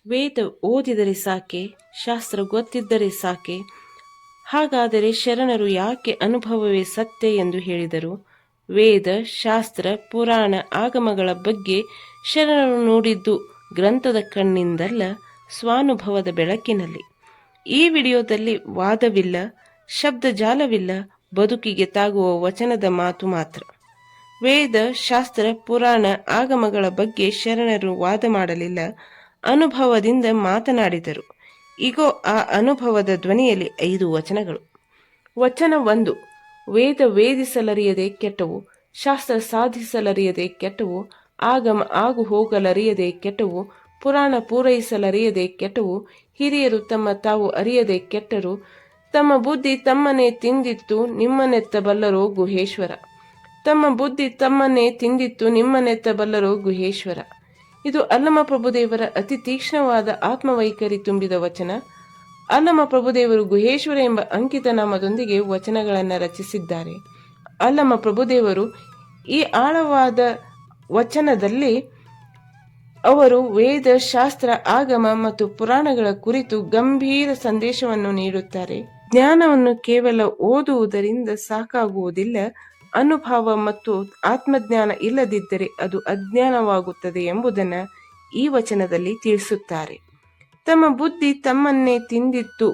ವೇದ ಓದಿದರೆ ಸಾಕೆ, ಶಾಸ್ತ್ರ ಗೊತ್ತಿದ್ದರೆ ಸಾಕೆ, ಹಾಗಾದರೆ ಶರಣರು ಯಾಕೆ ಅನುಭವವೇ ಸತ್ಯ ಎಂದು ಹೇಳಿದರು? ವೇದ, ಶಾಸ್ತ್ರ, ಪುರಾಣ, ಆಗಮಗಳ ಬಗ್ಗೆ ಶರಣರು ನೋಡಿದ್ದು ಗ್ರಂಥದ ಕಣ್ಣಿಂದಲ್ಲ, ಸ್ವಾನುಭವದ ಬೆಳಕಿನಲ್ಲಿ. ಈ ವಿಡಿಯೋದಲ್ಲಿ ವಾದವಿಲ್ಲ, ಶಬ್ದಜಾಲವಿಲ್ಲ, ಬದುಕಿಗೆ ತಾಗುವ ವಚನದ ಮಾತು ಮಾತ್ರ. ವೇದ, ಶಾಸ್ತ್ರ, ಪುರಾಣ, ಆಗಮಗಳ ಬಗ್ಗೆ ಶರಣರು ವಾದ ಮಾಡಲಿಲ್ಲ, ಅನುಭವದಿಂದ ಮಾತನಾಡಿದರು. ಈಗೋ ಆ ಅನುಭವದ ಧ್ವನಿಯಲ್ಲಿ 5 ವಚನಗಳು. ವಚನ 1. ವೇದ ವೇದಿಸಲರಿಯದೆ ಕೆಟ್ಟವು, ಶಾಸ್ತ್ರ ಸಾಧಿಸಲರಿಯದೆ ಕೆಟ್ಟವು, ಆಗಮ ಆಗು ಹೋಗಲರಿಯದೆ ಕೆಟ್ಟವು, ಪುರಾಣ ಪೂರೈಸಲರಿಯದೆ ಕೆಟ್ಟವು, ಹಿರಿಯರು ತಮ್ಮ ತಾವು ಅರಿಯದೆ ಕೆಟ್ಟರು, ತಮ್ಮ ಬುದ್ಧಿ ತಮ್ಮನ್ನೇ ತಿಂದಿತ್ತು ನಿಮ್ಮನ್ನೆತ್ತಬಲ್ಲರೋ ಗುಹೇಶ್ವರ. ತಮ್ಮ ಬುದ್ಧಿ ತಮ್ಮನ್ನೇ ತಿಂದಿತ್ತು ನಿಮ್ಮನ್ನೆತ್ತಬಲ್ಲರೋ ಗುಹೇಶ್ವರ. ಇದು ಅಲ್ಲಮ ಪ್ರಭುದೇವರ ಅತಿ ತೀಕ್ಷ್ಣವಾದ ಆತ್ಮವೈಖರಿ ತುಂಬಿದ ವಚನ. ಅಲ್ಲಮ ಪ್ರಭುದೇವರು ಗುಹೇಶ್ವರ ಎಂಬ ಅಂಕಿತ ನಾಮದೊಂದಿಗೆ ವಚನಗಳನ್ನು ರಚಿಸಿದ್ದಾರೆ. ಅಲ್ಲಮ ಪ್ರಭುದೇವರು ಈ ಆಳವಾದ ವಚನದಲ್ಲಿ ಅವರು ವೇದ, ಶಾಸ್ತ್ರ, ಆಗಮ ಮತ್ತು ಪುರಾಣಗಳ ಕುರಿತು ಗಂಭೀರ ಸಂದೇಶವನ್ನು ನೀಡುತ್ತಾರೆ. ಜ್ಞಾನವನ್ನು ಕೇವಲ ಓದುವುದರಿಂದ ಸಾಕಾಗುವುದಿಲ್ಲ, ಅನುಭವ ಮತ್ತು ಆತ್ಮಜ್ಞಾನ ಇಲ್ಲದಿದ್ದರೆ ಅದು ಅಜ್ಞಾನವಾಗುತ್ತದೆ ಎಂಬುದನ್ನು ಈ ವಚನದಲ್ಲಿ ತಿಳಿಸುತ್ತಾರೆ. ತಮ್ಮ ಬುದ್ಧಿ ತಮ್ಮನ್ನೇ ತಿಂದಿತ್ತು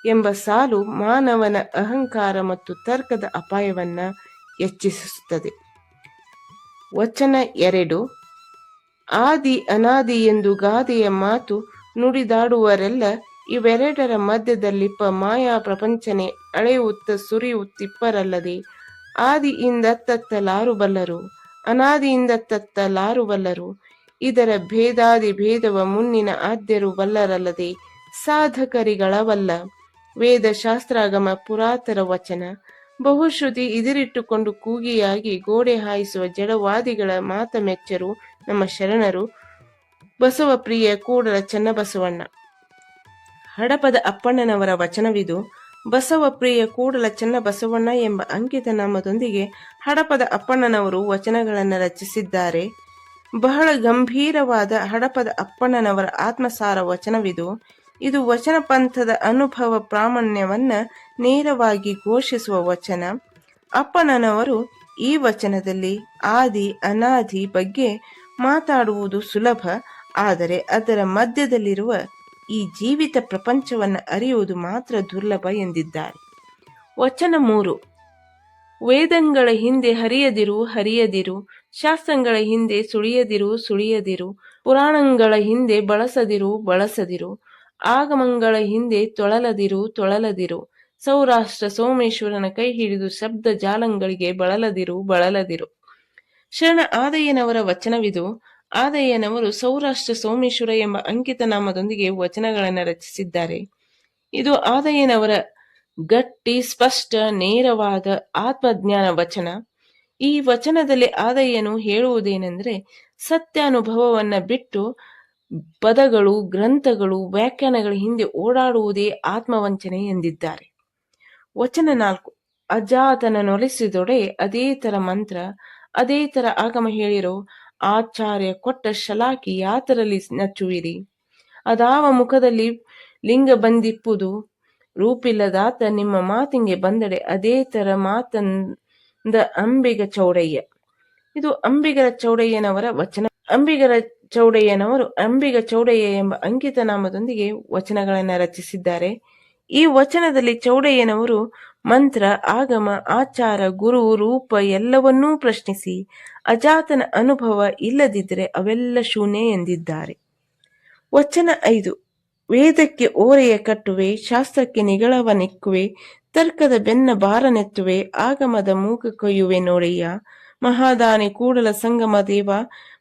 ಎಂಬ ಸಾಲು ಮಾನವನ ಅಹಂಕಾರ ಮತ್ತು ತರ್ಕದ ಅಪಾಯವನ್ನ ಹೆಚ್ಚಿಸುತ್ತದೆ. ವಚನ 2. ಆದಿ ಅನಾದಿ ಎಂದು ಗಾದೆಯ ಮಾತು ನುಡಿದಾಡುವರೆಲ್ಲ ಇವೆರಡರ ಮಧ್ಯದಲ್ಲಿಪ್ಪ ಮಾಯಾ ಪ್ರಪಂಚನೆ ಅಳೆಯುತ್ತ ಸುರಿಯುತ್ತಿಪ್ಪರಲ್ಲದೆ ಆದಿಯಿಂದ ತತ್ತಲಾರು ಬಲ್ಲರು, ಅನಾದಿಯಿಂದ ತತ್ತಲಾರು ಬಲ್ಲರು. ಇದರ ಭೇದಾದಿ ಭೇದವ ಮುನ್ನಿನ ಆದ್ಯರು ಬಲ್ಲರಲ್ಲದೆ ಸಾಧಕರಿಗಳವಲ್ಲ. ವೇದ, ಶಾಸ್ತ್ರಾಗಮ, ಪುರಾತರ ವಚನ ಬಹುಶ್ರುತಿ ಇದಿರಿಟ್ಟುಕೊಂಡು ಕೂಗಿಯಾಗಿ ಗೋಡೆ ಹಾಯಿಸುವ ಜಡವಾದಿಗಳ ಮಾತ ಮೆಚ್ಚರು ನಮ್ಮ ಶರಣರು. ಬಸವಪ್ರಿಯ ಕೂಡಲ ಚನ್ನಬಸವಣ್ಣ. ಹಡಪದ ಅಪ್ಪಣ್ಣನವರ ವಚನವಿದು. ಬಸವಪ್ರಿಯ ಕೂಡಲ ಚನ್ನಬಸವಣ್ಣ ಎಂಬ ಅಂಕಿತ ನಾಮದೊಂದಿಗೆ ಹಡಪದ ಅಪ್ಪಣ್ಣನವರು ವಚನಗಳನ್ನು ರಚಿಸಿದ್ದಾರೆ. ಬಹಳ ಗಂಭೀರವಾದ ಹಡಪದ ಅಪ್ಪಣ್ಣನವರ ಆತ್ಮಸಾರ ವಚನವಿದು. ಇದು ವಚನ ಪಂಥದ ಅನುಭವ ಪ್ರಾಮಾಣ್ಯವನ್ನ ನೇರವಾಗಿ ಘೋಷಿಸುವ ವಚನ. ಅಪ್ಪಣ್ಣನವರು ಈ ವಚನದಲ್ಲಿ ಆದಿ ಅನಾದಿ ಬಗ್ಗೆ ಮಾತಾಡುವುದು ಸುಲಭ, ಆದರೆ ಅದರ ಮಧ್ಯದಲ್ಲಿರುವ ಈ ಜೀವಿತ ಪ್ರಪಂಚವನ್ನು ಅರಿಯುವುದು ಮಾತ್ರ ದುರ್ಲಭ ಎಂದಿದ್ದಾರೆ. ವಚನ 3. ವೇದಂಗಳ ಹಿಂದೆ ಹರಿಯದಿರು, ಶಾಸ್ತ್ರಗಳ ಹಿಂದೆ ಸುಳಿಯದಿರು, ಪುರಾಣಗಳ ಹಿಂದೆ ಬಳಸದಿರು, ಆಗಮಗಳ ಹಿಂದೆ ತೊಳಲದಿರು, ಸೌರಾಷ್ಟ್ರ ಸೋಮೇಶ್ವರನ ಕೈ ಹಿಡಿದು ಶಬ್ದ ಜಾಲಂಗಳಿಗೆ ಬಳಲದಿರು. ಶರಣ ಆದಯ್ಯನವರ ವಚನವಿದು. ಆದಯ್ಯನವರು ಸೌರಾಷ್ಟ್ರ ಸೋಮೇಶ್ವರ ಎಂಬ ಅಂಕಿತ ನಾಮದೊಂದಿಗೆ ವಚನಗಳನ್ನು ರಚಿಸಿದ್ದಾರೆ. ಇದು ಆದಯ್ಯನವರ ಗಟ್ಟಿ, ಸ್ಪಷ್ಟ, ನೇರವಾದ ಆತ್ಮಜ್ಞಾನ ವಚನ. ಈ ವಚನದಲ್ಲಿ ಆದಯ್ಯನು ಹೇಳುವುದೇನೆಂದರೆ, ಸತ್ಯಾನುಭವವನ್ನ ಬಿಟ್ಟು ಪದಗಳು, ಗ್ರಂಥಗಳು, ವ್ಯಾಖ್ಯಾನಗಳ ಹಿಂದೆ ಓಡಾಡುವುದೇ ಆತ್ಮವಂಚನೆ ಎಂದಿದ್ದಾರೆ. ವಚನ 4. ಅಜಾತನ ನೊಲಿಸಿದೊಡೆ ಅದೇ ತರ ಮಂತ್ರ, ಅದೇ ತರ ಆಗಮ ಹೇಳಿರೋ, ಆಚಾರ್ಯ ಕೊಟ್ಟ ಶಲಾಕಿ ಯಾತರಲ್ಲಿ ನಚ್ಚುವಿರಿ. ಅದಾವ ಮುಖದಲ್ಲಿ ಲಿಂಗ ಬಂದಿಪ್ಪುದು, ರೂಪಿಲ್ಲದಾತ ನಿಮ್ಮ ಮಾತಿಂಗೆ ಬಂದಡೆ ಅದೇ ತರ ಮಾತಂದ ಅಂಬಿಗ ಚೌಡಯ್ಯ. ಇದು ಅಂಬಿಗರ ಚೌಡಯ್ಯನವರ ವಚನ. ಅಂಬಿಗರ ಚೌಡಯ್ಯನವರು ಅಂಬಿಗ ಚೌಡಯ್ಯ ಎಂಬ ಅಂಕಿತ ನಾಮದೊಂದಿಗೆ ವಚನಗಳನ್ನು ರಚಿಸಿದ್ದಾರೆ. ಈ ವಚನದಲ್ಲಿ ಚೌಡಯ್ಯನವರು ಮಂತ್ರ, ಆಗಮ, ಆಚಾರ, ಗುರು, ರೂಪ ಎಲ್ಲವನ್ನೂ ಪ್ರಶ್ನಿಸಿ ಅಜಾತನ ಅನುಭವ ಇಲ್ಲದಿದ್ದರೆ ಅವೆಲ್ಲ ಶೂನ್ಯ ಎಂದಿದ್ದಾರೆ. ವಚನ 5. ವೇದಕ್ಕೆ ಓರೆಯ ಕಟ್ಟುವೆ, ಶಾಸ್ತ್ರಕ್ಕೆ ನಿಗಳವ ನಿಕ್ಕುವೆ, ತರ್ಕದ ಬೆನ್ನ ಬಾರನೆತ್ತುವೆ, ಆಗಮದ ಮೂಗ ಕೊಯ್ಯುವೆ ನೋಡಯ್ಯ. ಮಹಾದಾನಿ ಕೂಡಲ ಸಂಗಮ ದೇವ,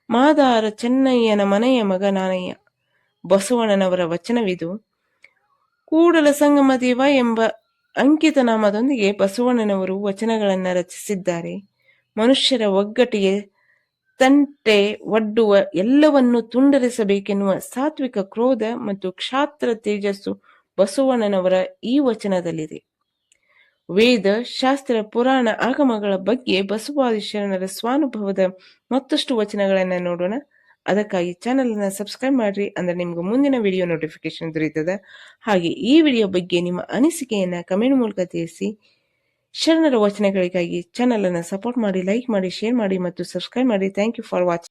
ಮಾದಾರ ಚೆನ್ನಯ್ಯನ ಮನೆಯ ಮಗ ನಾನಯ್ಯ. ಬಸವಣ್ಣನವರ ವಚನವಿದು. ಕೂಡಲ ಸಂಗಮ ದೇವ ಎಂಬ ಅಂಕಿತ ನಾಮದೊಂದಿಗೆ ಬಸವಣ್ಣನವರು ವಚನಗಳನ್ನು ರಚಿಸಿದ್ದಾರೆ. ಮನುಷ್ಯರ ಒಗ್ಗಟ್ಟಿಗೆ ತಂಟೆ ಒಡ್ಡುವ ಎಲ್ಲವನ್ನೂ ತುಂಡರಿಸಬೇಕೆನ್ನುವ ಸಾತ್ವಿಕ ಕ್ರೋಧ ಮತ್ತು ಕ್ಷಾತ್ರ ತೇಜಸ್ಸು ಬಸವಣ್ಣನವರ ಈ ವಚನದಲ್ಲಿದೆ. ವೇದ, ಶಾಸ್ತ್ರ, ಪುರಾಣ, ಆಗಮಗಳ ಬಗ್ಗೆ ಬಸವಾದಿ ಶರಣರ ಸ್ವಾನುಭವದ ಮತ್ತಷ್ಟು ವಚನಗಳನ್ನು ನೋಡೋಣ. ಅದಕ್ಕಾಗಿ ಚಾನಲನ್ನು ಸಬ್ಸ್ಕ್ರೈಬ್ ಮಾಡಿರಿ, ಅಂದರೆ ನಿಮ್ಗೆ ಮುಂದಿನ ವಿಡಿಯೋ ನೋಟಿಫಿಕೇಶನ್ ದೊರೀತದೆ. ಹಾಗೆ ಈ ವಿಡಿಯೋ ಬಗ್ಗೆ ನಿಮ್ಮ ಅನಿಸಿಕೆಯನ್ನು ಕಮೆಂಟ್ ಮೂಲಕ ತಿಳಿಸಿ. ಶರಣರ ವಚನಗಳಿಗಾಗಿ ಚಾನಲನ್ನು ಸಪೋರ್ಟ್ ಮಾಡಿ, ಲೈಕ್ ಮಾಡಿ, ಶೇರ್ ಮಾಡಿ ಮತ್ತು ಸಬ್ಸ್ಕ್ರೈಬ್ ಮಾಡಿ. Thank you for watching.